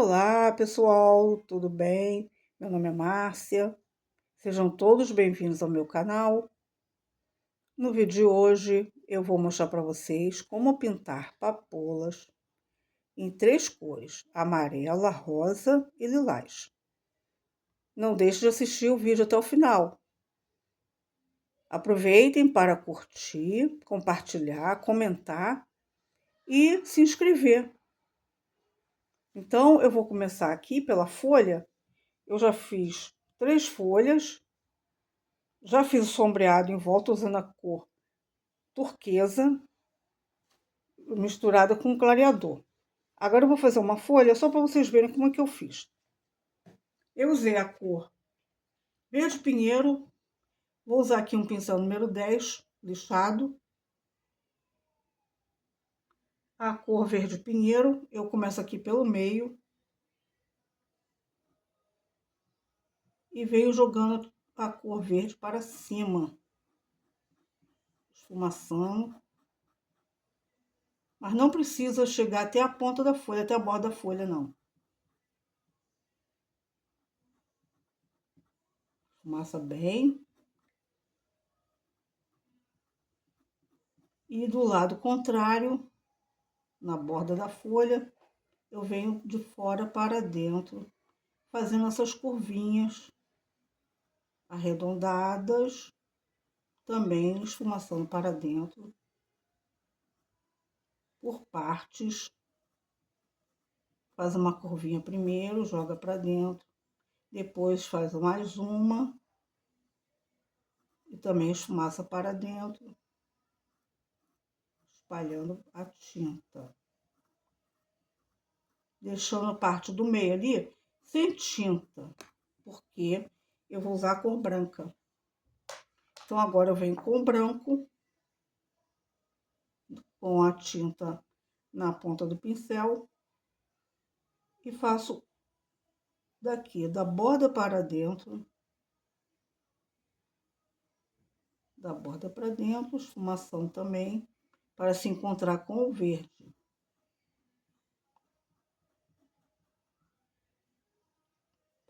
Olá, pessoal, tudo bem? Meu nome é Márcia. Sejam todos bem-vindos ao meu canal. No vídeo de hoje, eu vou mostrar para vocês como pintar papoulas em 3 cores: amarela, rosa e lilás. Não deixe de assistir o vídeo até o final. Aproveitem para curtir, compartilhar, comentar e se inscrever. Então, eu vou começar aqui pela folha. Eu já fiz 3 folhas. Já fiz o sombreado em volta usando a cor turquesa, misturada com clareador. Agora eu vou fazer uma folha só para vocês verem como é que eu fiz. Eu usei a cor verde pinheiro. Vou usar aqui um pincel número 10, lixado. A cor verde pinheiro, eu começo aqui pelo meio. E venho jogando a cor verde para cima. Esfumaçando. Mas não precisa chegar até a ponta da folha, até a borda da folha, não. Esfumaça bem. E do lado contrário, na borda da folha, eu venho de fora para dentro, fazendo essas curvinhas arredondadas, também esfumaçando para dentro, por partes. Faz uma curvinha primeiro, joga para dentro, depois faz mais uma, e também esfumaça para dentro, espalhando a tinta. Deixando a parte do meio ali sem tinta, porque eu vou usar a cor branca. Então, agora eu venho com o branco, com a tinta na ponta do pincel, e faço daqui, da borda para dentro, da borda para dentro, esfumação também, para se encontrar com o verde.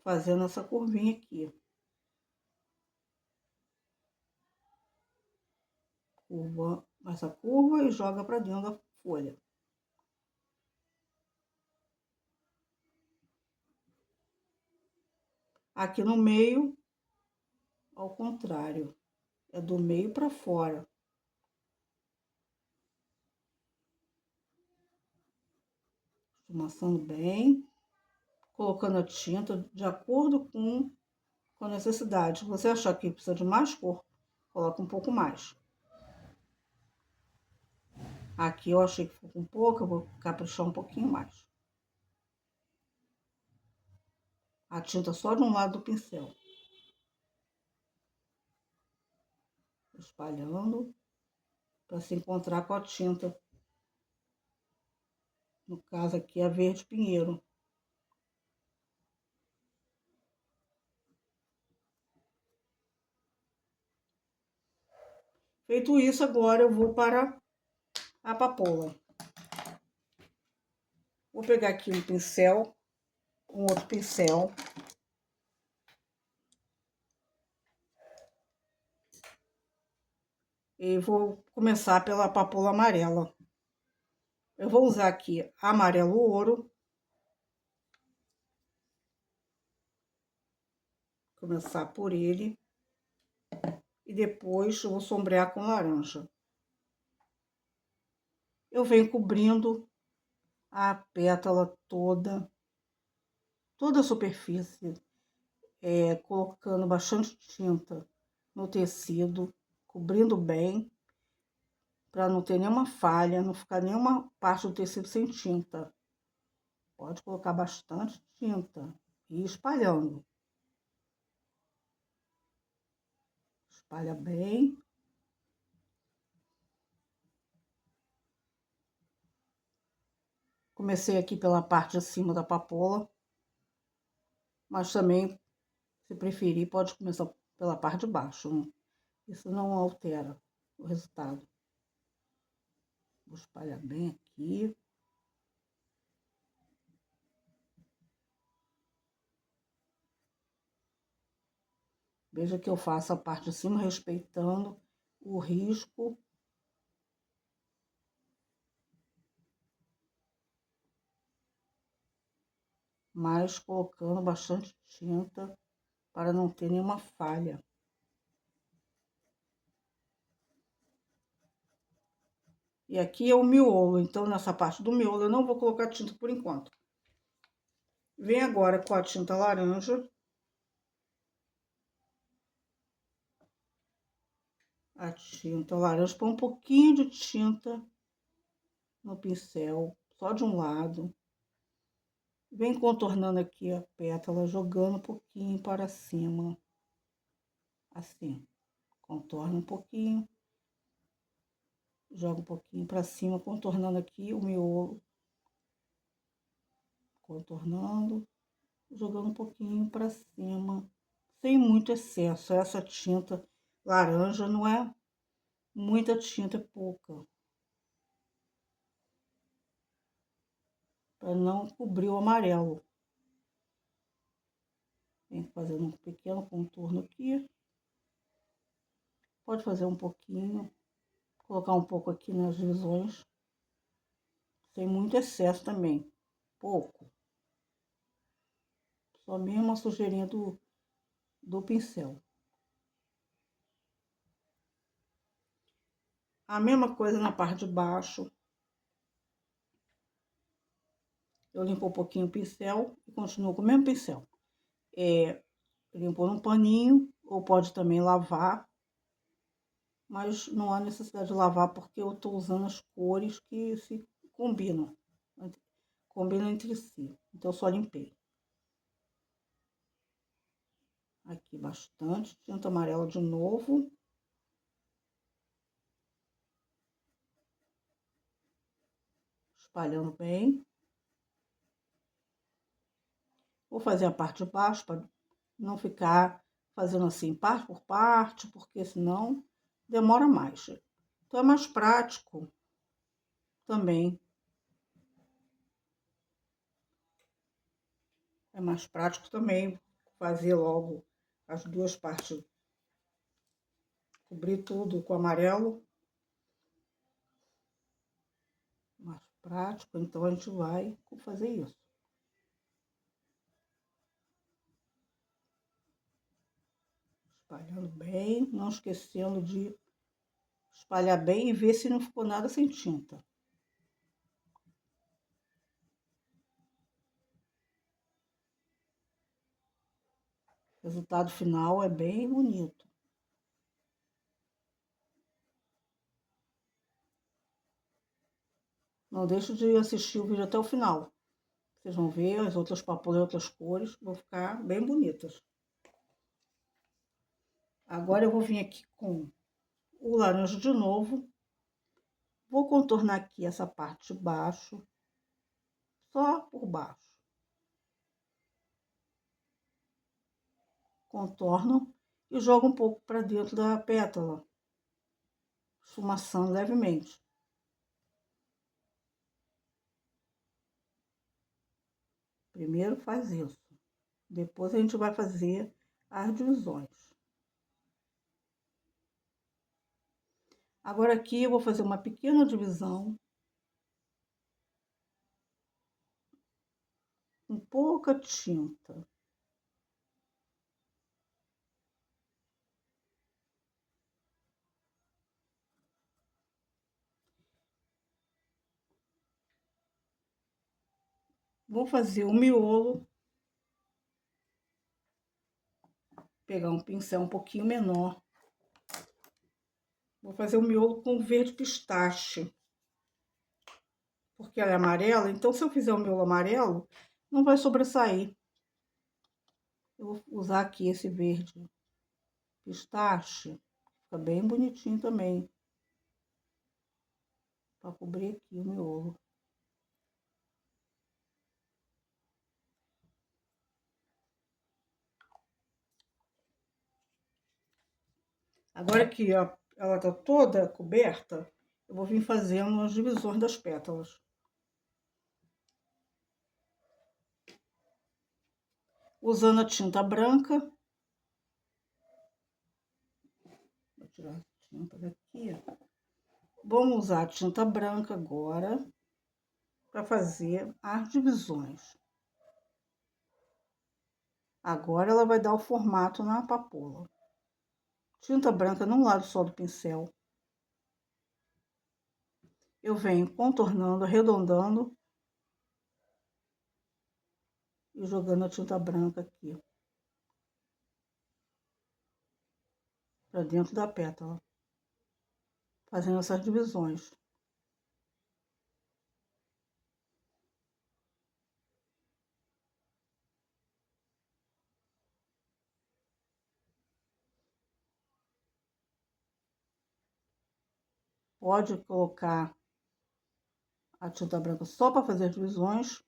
Fazendo essa curvinha aqui. Curva, essa curva e joga para dentro da folha. Aqui no meio, ao contrário, é do meio para fora. Esfumaçando bem, colocando a tinta de acordo com a necessidade. Se você achar que precisa de mais cor, coloca um pouco mais. Aqui eu achei que ficou com pouco, eu vou caprichar um pouquinho mais. A tinta só de um lado do pincel. Espalhando para se encontrar com a tinta. No caso aqui é a verde pinheiro. Feito isso, agora eu vou para a papoula. Vou pegar aqui um pincel, um outro pincel. E vou começar pela papoula amarela. Eu vou usar aqui amarelo ouro. Começar por ele. E depois eu vou sombrear com laranja. Eu venho cobrindo a pétala toda a superfície, colocando bastante tinta no tecido, cobrindo bem, para não ter nenhuma falha, não ficar nenhuma parte do tecido sem tinta. Pode colocar bastante tinta e ir espalhando. Espalha bem. Comecei aqui pela parte de cima da papoula, mas também, se preferir, pode começar pela parte de baixo. Isso não altera o resultado. Vou espalhar bem aqui. Veja que eu faço a parte de cima respeitando o risco. Mas colocando bastante tinta para não ter nenhuma falha. E aqui é o miolo, então nessa parte do miolo eu não vou colocar tinta por enquanto. Vem agora com a tinta laranja. A tinta laranja, põe um pouquinho de tinta no pincel, só de um lado. Vem contornando aqui a pétala, jogando um pouquinho para cima. Assim, contorna um pouquinho. Joga um pouquinho para cima, contornando aqui o miolo. Contornando, jogando um pouquinho para cima, sem muito excesso. Essa tinta laranja não é muita tinta, é pouca. Para não cobrir o amarelo. Vem fazendo um pequeno contorno aqui. Pode fazer um pouquinho, colocar um pouco aqui nas divisões, sem muito excesso também, pouco. Só mesmo a sujeirinha do pincel. A mesma coisa na parte de baixo. Eu limpo um pouquinho o pincel e continuo com o mesmo pincel. Limpo num paninho, ou pode também lavar. Mas não há necessidade de lavar porque eu estou usando as cores que se combinam. Combinam entre si. Então, eu só limpei. Aqui bastante tinta amarela de novo. Espalhando bem. Vou fazer a parte de baixo para não ficar fazendo assim parte por parte, porque senão demora mais. Então é mais prático também. É mais prático também fazer logo as duas partes. Cobrir tudo com amarelo. Mais prático, então a gente vai fazer isso. Espalhando bem, não esquecendo de espalhar bem e ver se não ficou nada sem tinta. O resultado final é bem bonito. Não deixe de assistir o vídeo até o final. Vocês vão ver as outras papoelas, outras cores, vão ficar bem bonitas. Agora eu vou vir aqui com o laranja de novo. Vou contornar aqui essa parte de baixo, só por baixo. Contorno e jogo um pouco para dentro da pétala, esfumaçando levemente. Primeiro faz isso, depois a gente vai fazer as divisões. Agora aqui eu vou fazer uma pequena divisão, com pouca tinta. Vou fazer o miolo, pegar um pincel um pouquinho menor. Vou fazer o miolo com verde pistache, porque ela é amarela, então se eu fizer o miolo amarelo, não vai sobressair. Eu vou usar aqui esse verde pistache, fica bem bonitinho também, para cobrir aqui o miolo. Agora que ela tá toda coberta, eu vou vir fazendo as divisões das pétalas. Usando a tinta branca, tinta daqui. Vamos usar a tinta branca agora para fazer as divisões. Agora ela vai dar o formato na papoula. Tinta branca num lado só do pincel. Eu venho contornando, arredondando e jogando a tinta branca aqui para dentro da pétala, fazendo essas divisões. Pode colocar a tinta branca só para fazer as divisões,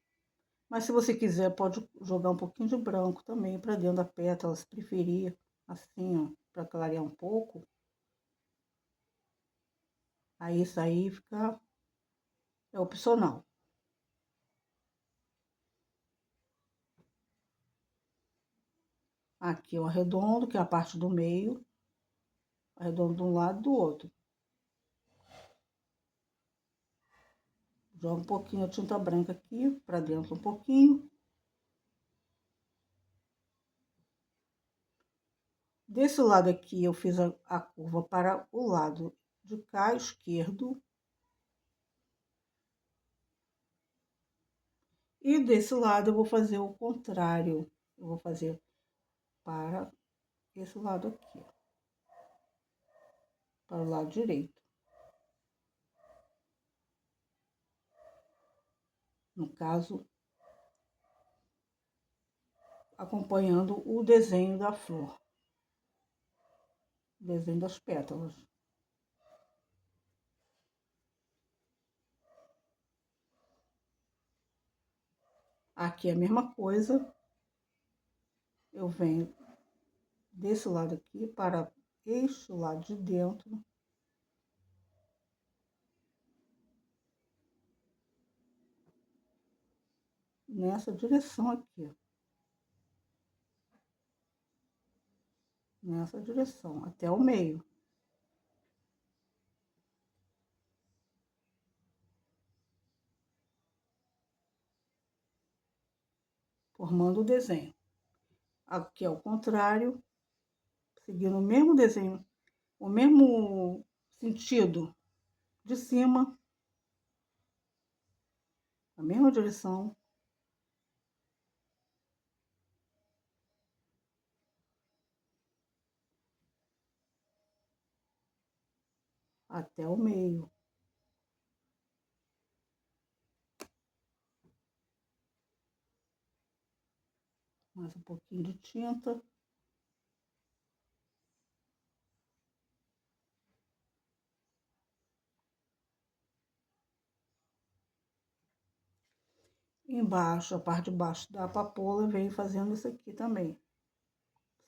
mas se você quiser, pode jogar um pouquinho de branco também para dentro da pétala, se preferir, assim, ó, para clarear um pouco. Aí isso aí fica, é opcional. Aqui eu arredondo, que é a parte do meio, arredondo de um lado e do outro. Jogo um pouquinho de tinta branca aqui, para dentro um pouquinho. Desse lado aqui, eu fiz a curva para o lado de cá, esquerdo. E desse lado, eu vou fazer o contrário. Eu vou fazer para esse lado aqui, para o lado direito. No caso, acompanhando o desenho da flor, o desenho das pétalas. Aqui é a mesma coisa, eu venho desse lado aqui para este lado de dentro. Nessa direção aqui. Nessa direção, até o meio. Formando o desenho. Aqui é o contrário, seguindo o mesmo desenho, o mesmo sentido de cima, a mesma direção. Até o meio. Mais um pouquinho de tinta. Embaixo, a parte de baixo da papoula, venho fazendo isso aqui também.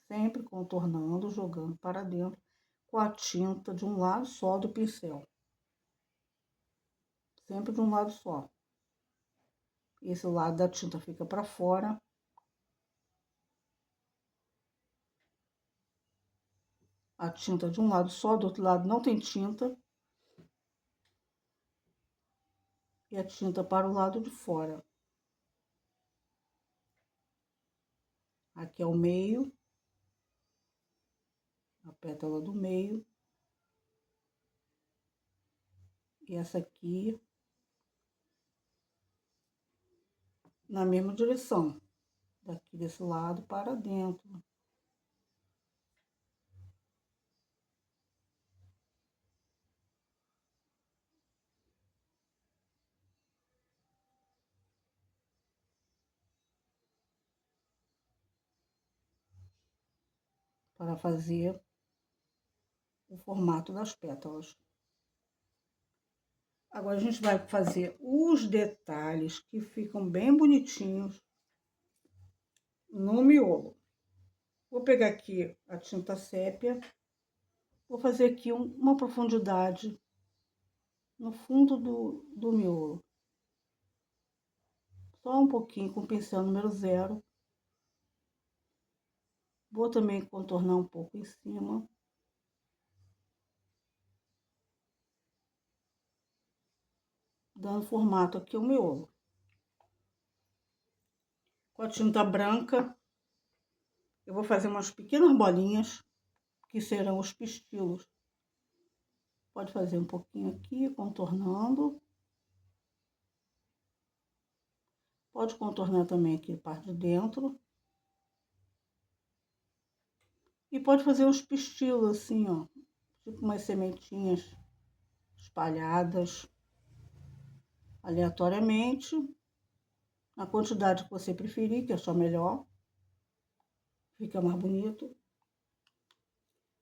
Sempre contornando, jogando para dentro com a tinta de um lado só do pincel. Sempre de um lado só. Esse lado da tinta fica para fora. A tinta de um lado só, do outro lado não tem tinta. E a tinta para o lado de fora. Aqui é o meio, a pétala do meio. E essa aqui na mesma direção, daqui desse lado para dentro. Para fazer o formato das pétalas. Agora a gente vai fazer os detalhes que ficam bem bonitinhos no miolo. Vou pegar aqui a tinta sépia, vou fazer aqui uma profundidade no fundo do miolo. Só um pouquinho com o pincel número 0. Vou também contornar um pouco em cima. dando formato aqui ao miolo. Com a tinta branca, eu vou fazer umas pequenas bolinhas, que serão os pistilos. Pode fazer um pouquinho aqui, contornando. Pode contornar também aqui a parte de dentro. E pode fazer uns pistilos assim, ó. Tipo umas sementinhas espalhadas aleatoriamente. Na quantidade que você preferir, que achar melhor. Fica mais bonito.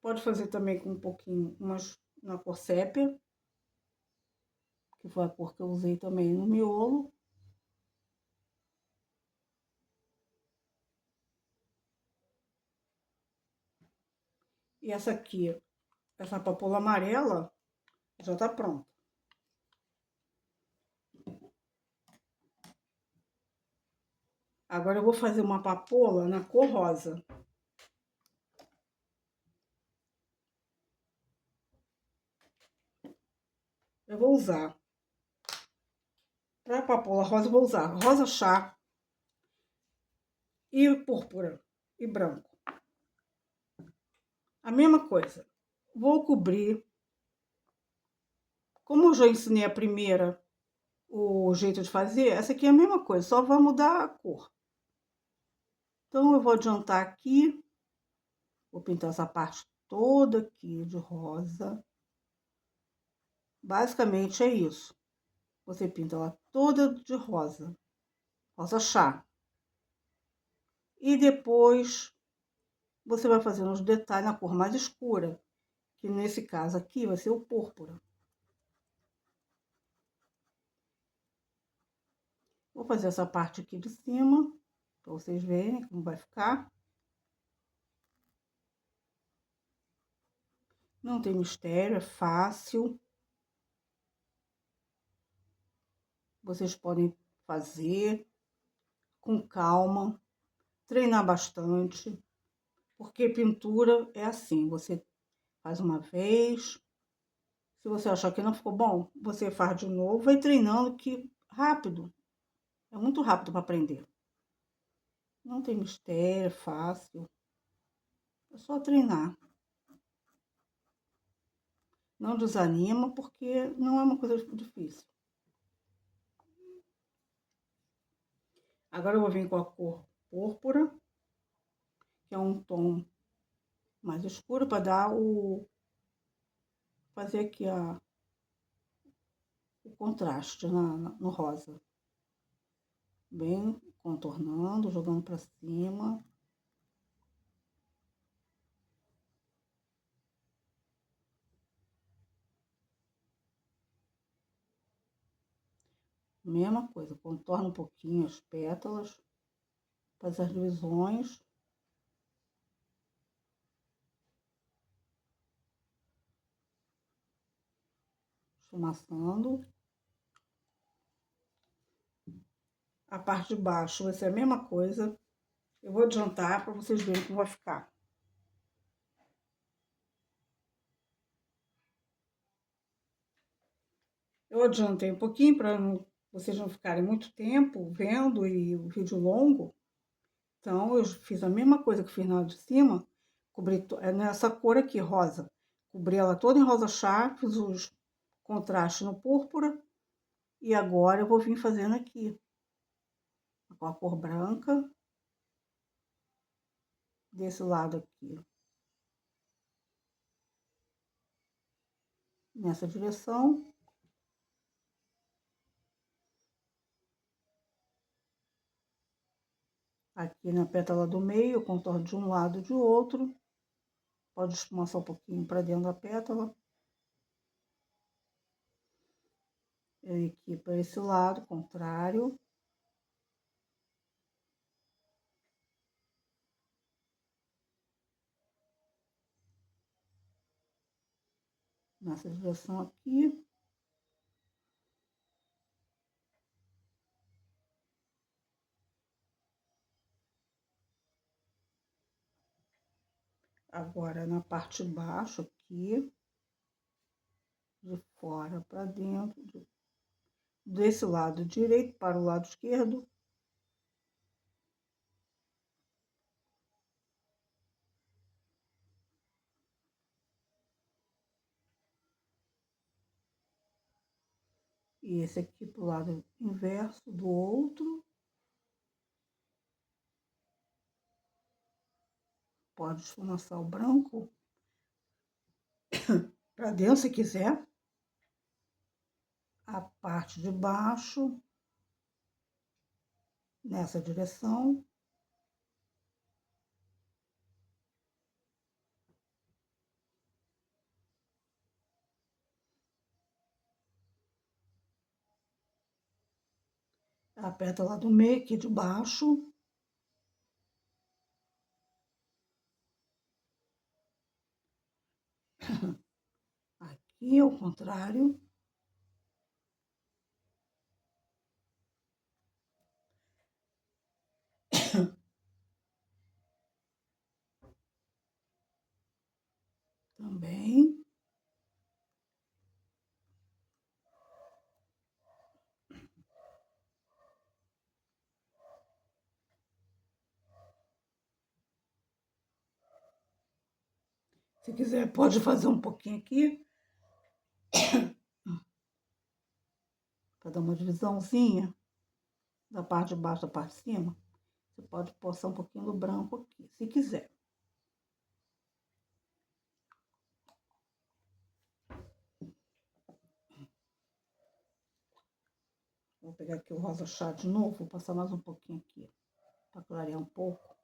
Pode fazer também com um pouquinho, umas na cor sépia, que foi a cor que eu usei também no miolo. E essa aqui, essa papoula amarela, já tá pronta. Agora eu vou fazer uma papoula na cor rosa. Eu vou usar, para papoula rosa, eu vou usar rosa chá e púrpura e branco. A mesma coisa. Vou cobrir. Como eu já ensinei a primeira o jeito de fazer, essa aqui é a mesma coisa, só vai mudar a cor. Então, eu vou adiantar aqui, vou pintar essa parte toda aqui de rosa. Basicamente é isso. Você pinta ela toda de rosa, rosa chá. E depois você vai fazendo os detalhes na cor mais escura, que nesse caso aqui vai ser o púrpura. Vou fazer essa parte aqui de cima, para vocês verem como vai ficar. Não tem mistério, é fácil. Vocês podem fazer com calma, treinar bastante, porque pintura é assim, você faz uma vez, se você achar que não ficou bom, você faz de novo, vai treinando que rápido, é muito rápido para aprender. Não tem mistério, é fácil, é só treinar. Não desanima, porque não é uma coisa difícil. Agora eu vou vir com a cor púrpura, que é um tom mais escuro, para dar fazer aqui o contraste no rosa. Bem contornando, jogando para cima. Mesma coisa, contorna um pouquinho as pétalas, faz as divisões. Esfumaçando. A parte de baixo vai ser a mesma coisa. Eu vou adiantar para vocês verem como vai ficar. Eu adiantei um pouquinho para vocês não ficarem muito tempo vendo e o vídeo longo. Então, eu fiz a mesma coisa que fiz na de cima. Cobri nessa cor aqui, rosa. Cobri ela toda em rosa chá, fiz os contrastes no púrpura. E agora eu vou vir fazendo aqui, com a cor branca, desse lado aqui. Nessa direção. Aqui na pétala do meio, eu contorno de um lado e de outro. Pode esfumaçar um pouquinho para dentro da pétala. E aqui para esse lado, contrário. Nessa direção aqui. Agora, na parte de baixo aqui, de fora para dentro, desse lado direito para o lado esquerdo. E esse aqui pro lado inverso do outro. Pode esfumaçar o branco para dentro se quiser. A parte de baixo, nessa direção. A pétala do meio aqui de baixo. Aqui ao contrário. Também. Se quiser, pode fazer um pouquinho aqui. Para dar uma divisãozinha da parte de baixo da parte de cima. Você pode postar um pouquinho do branco aqui, se quiser. Vou pegar aqui o rosa chá de novo, vou passar mais um pouquinho aqui, para clarear um pouco.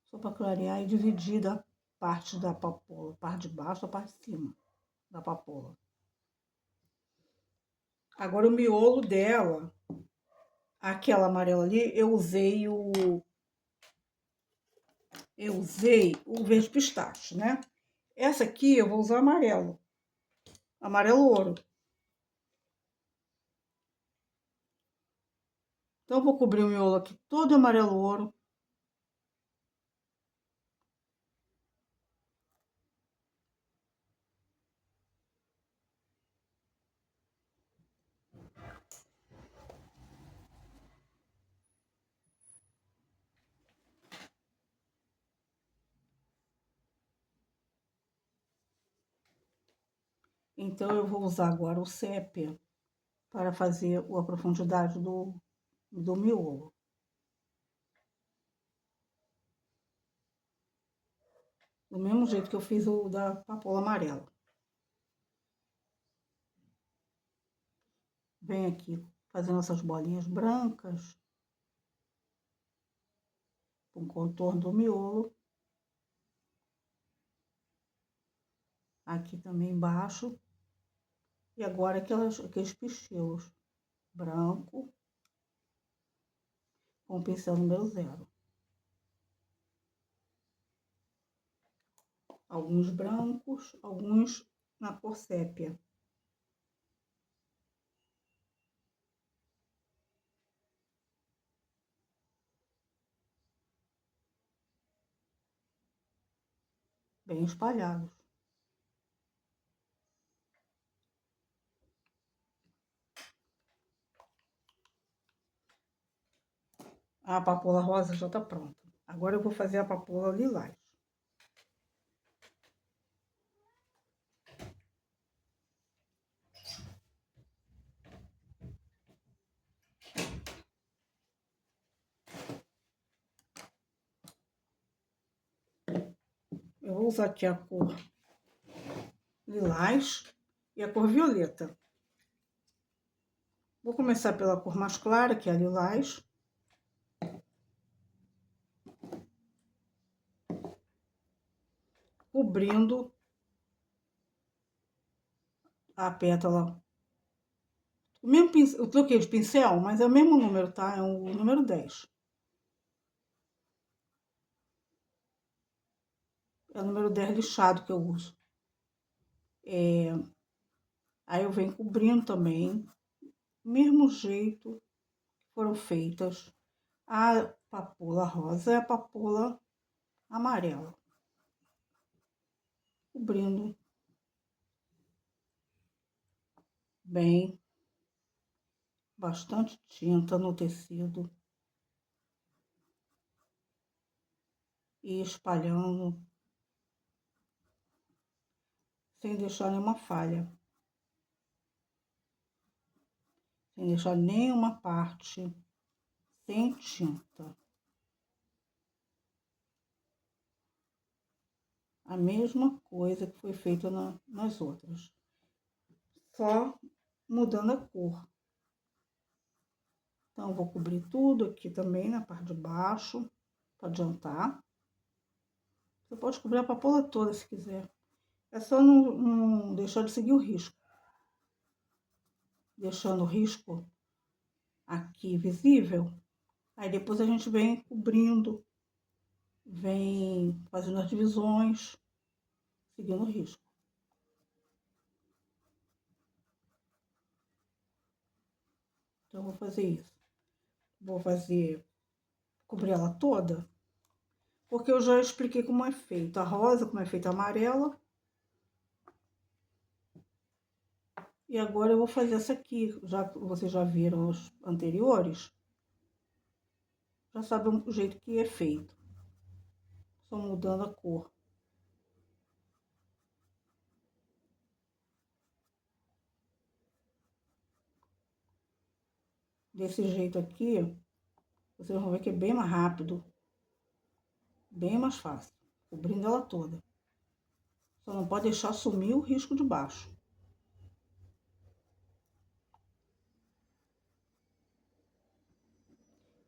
Só para clarear e dividir da parte da papoula, parte de baixo da parte de cima da papoula. Agora o miolo dela, aquela amarela ali, eu usei o verde pistache, né? Essa aqui eu vou usar amarelo ouro. Então, eu vou cobrir o miolo aqui todo amarelo ouro. Então, eu vou usar agora o sépia para fazer a profundidade do miolo. Do mesmo jeito que eu fiz o da papoula amarela. Vem aqui fazendo essas bolinhas brancas, com contorno do miolo. Aqui também embaixo. E agora aqueles pichelos branco com o pincel número 0. Alguns brancos, alguns na cor sépia. Bem espalhados. A papoula rosa já tá pronta. Agora eu vou fazer a papoula lilás. Eu vou usar aqui a cor lilás e a cor violeta. Vou começar pela cor mais clara, que é a lilás. Cobrindo a pétala. O mesmo pincel, eu troquei de pincel, mas é o mesmo número, tá? É o número 10. É o número 10 lixado que eu uso. Aí eu venho cobrindo também, mesmo jeito que foram feitas a papoula rosa e a papoula amarela. Cobrindo bem, bastante tinta no tecido e espalhando sem deixar nenhuma falha, sem deixar nenhuma parte sem tinta. A mesma coisa que foi feita nas outras, só mudando a cor. Então, eu vou cobrir tudo aqui também na parte de baixo, para adiantar. Você pode cobrir a papoula toda se quiser. É só não deixar de seguir o risco. Deixando o risco aqui visível. Aí depois a gente vem cobrindo, vem fazendo as divisões, seguindo o risco. Então, eu vou fazer isso. Vou cobrir ela toda, porque eu já expliquei como é feito a rosa, como é feita a amarela. E agora eu vou fazer essa aqui, já que vocês já viram os anteriores, já sabem o jeito que é feito. Só mudando a cor. Desse jeito aqui, vocês vão ver que é bem mais rápido, bem mais fácil, cobrindo ela toda. Só não pode deixar sumir o risco de baixo.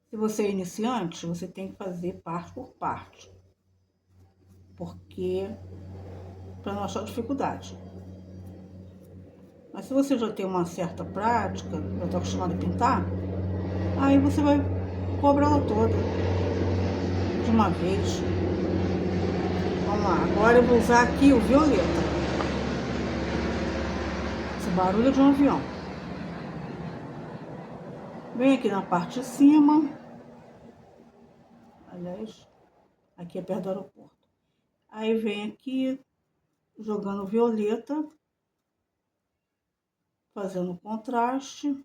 Se você é iniciante, você tem que fazer parte por parte, porque para não achar dificuldade. Mas se você já tem uma certa prática, já está acostumado a pintar, aí você vai cobrar ela toda de uma vez. Vamos lá, agora eu vou usar aqui o violeta. Esse barulho é de um avião. Vem aqui na parte de cima. Aliás, aqui é perto do aeroporto. Aí vem aqui, jogando violeta, fazendo o contraste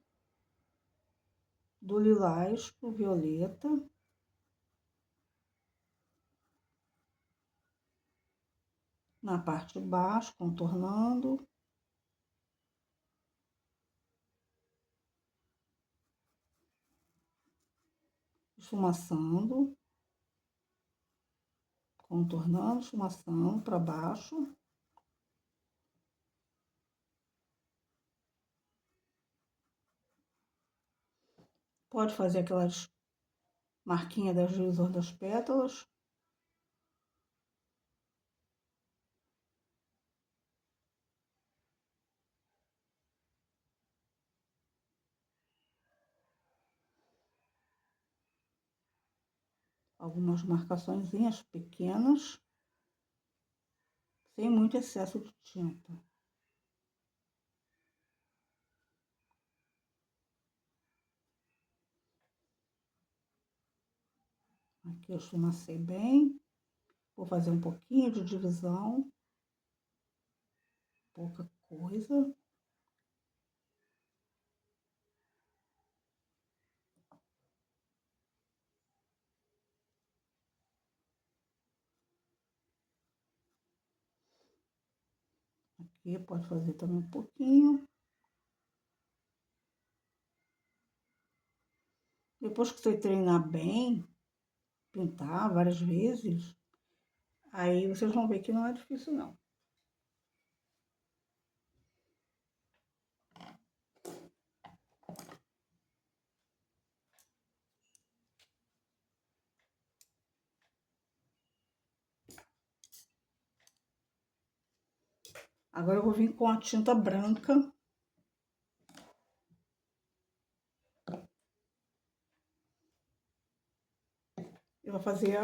do lilás pro violeta. Na parte de baixo, contornando. Esfumaçando. Contornando, esfumaçando para baixo. Pode fazer aquelas marquinhas das divisões das pétalas. Algumas marcaçõezinhas pequenas, sem muito excesso de tinta. Aqui eu esfumacei bem. Vou fazer um pouquinho de divisão. Pouca coisa. Aqui pode fazer também um pouquinho. Depois que você treinar bem, pintar várias vezes, aí vocês vão ver que não é difícil, não. Agora eu vou vir com a tinta branca. Eu vou fazer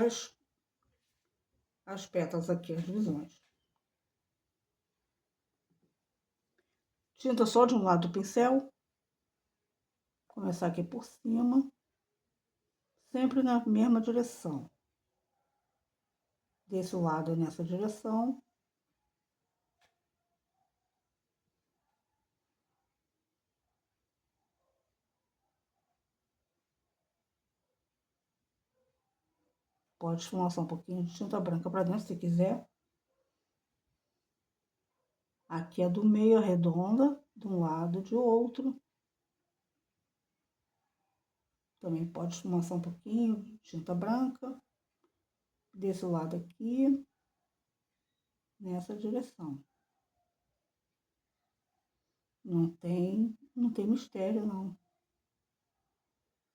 as pétalas aqui, as divisões. Tinta só de um lado do pincel. Começar aqui por cima. Sempre na mesma direção. Desse lado nessa direção. Pode esfumaçar um pouquinho de tinta branca pra dentro, se quiser. Aqui é do meio, arredonda, de um lado, de outro. Também pode esfumaçar um pouquinho de tinta branca. Desse lado aqui, nessa direção. Não tem mistério, não.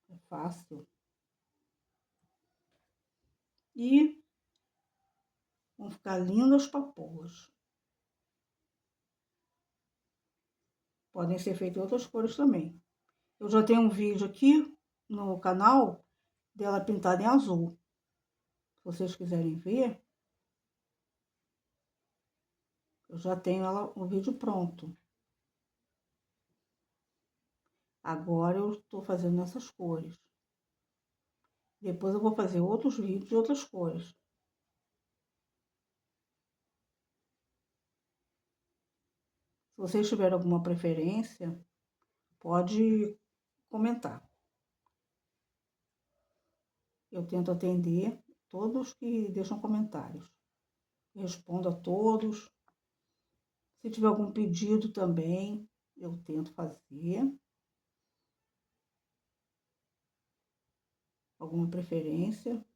É fácil. E vão ficar lindas as papoulas. Podem ser feitas em outras cores também. Eu já tenho um vídeo aqui no canal dela pintada em azul. Se vocês quiserem ver, eu já tenho ela, o vídeo pronto. Agora eu estou fazendo nessas cores. Depois eu vou fazer outros vídeos de outras cores. Se vocês tiverem alguma preferência, pode comentar. Eu tento atender todos que deixam comentários. Respondo a todos. Se tiver algum pedido também, eu tento fazer. Alguma preferência.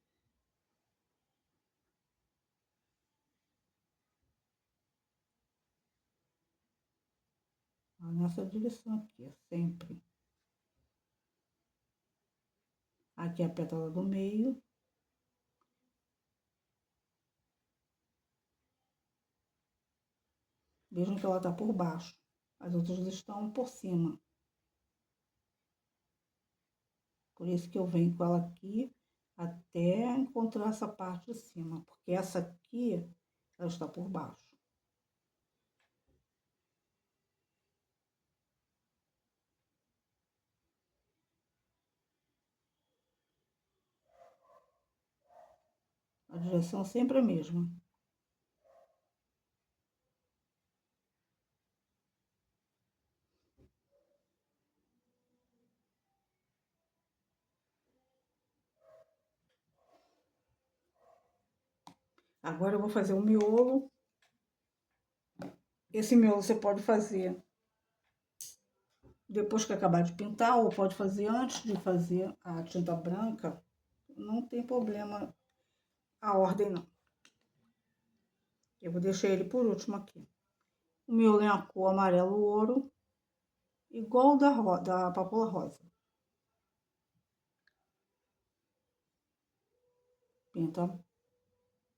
Nessa direção aqui, sempre. Aqui é a pétala do meio. Vejam que ela está por baixo. As outras estão por cima. Por isso que eu venho com ela aqui até encontrar essa parte de cima. Porque essa aqui, ela está por baixo. A direção sempre é a mesma. Agora eu vou fazer o miolo. Esse miolo você pode fazer depois que acabar de pintar, ou pode fazer antes de fazer a tinta branca. Não tem problema a ordem, não. Eu vou deixar ele por último aqui. O miolo é a cor amarelo ouro, igual da papoula rosa. Pinta,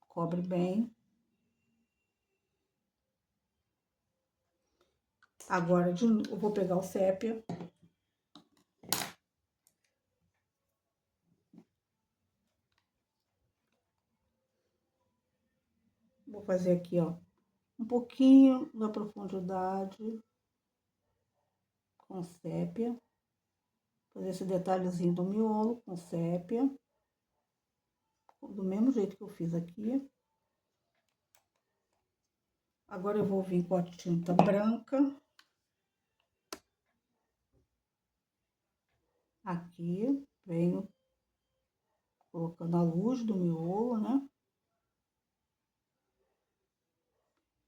cobre bem. Agora eu vou pegar o sépia. Vou fazer aqui, ó, um pouquinho da profundidade com sépia. Fazer esse detalhezinho do miolo com sépia. Do mesmo jeito que eu fiz aqui. Agora eu vou vir com a tinta branca. Aqui, venho colocando a luz do miolo, né?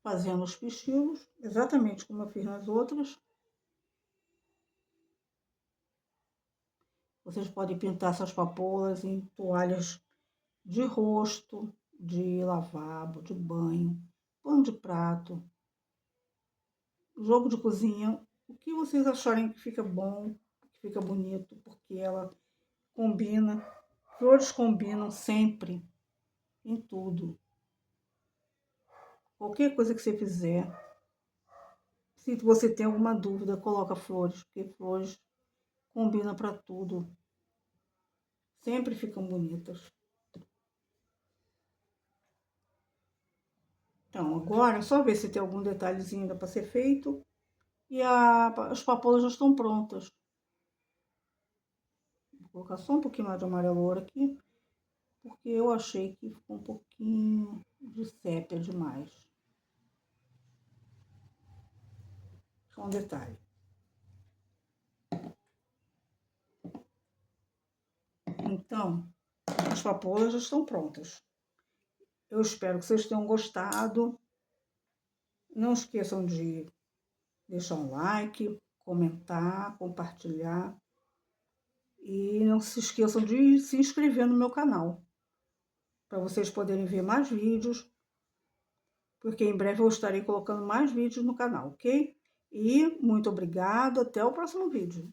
Fazendo os pichos, exatamente como eu fiz nas outras. Vocês podem pintar essas papoulas em toalhas de rosto, de lavabo, de banho, pano de prato, jogo de cozinha, o que vocês acharem que fica bom, que fica bonito, porque ela combina, flores combinam sempre, em tudo. Qualquer coisa que você fizer, se você tem alguma dúvida, coloca flores, porque flores combinam para tudo. Sempre ficam bonitas. Então, agora é só ver se tem algum detalhezinho ainda para ser feito. E as papoulas já estão prontas. Vou colocar só um pouquinho mais de amarelo ouro aqui, porque eu achei que ficou um pouquinho de sépia demais. Só um detalhe. Então, As papoulas já estão prontas. Eu espero que vocês tenham gostado. Não esqueçam de deixar um like, comentar, compartilhar. E não se esqueçam de se inscrever no meu canal, para vocês poderem ver mais vídeos, porque em breve eu estarei colocando mais vídeos no canal, ok? E muito obrigado, até o próximo vídeo.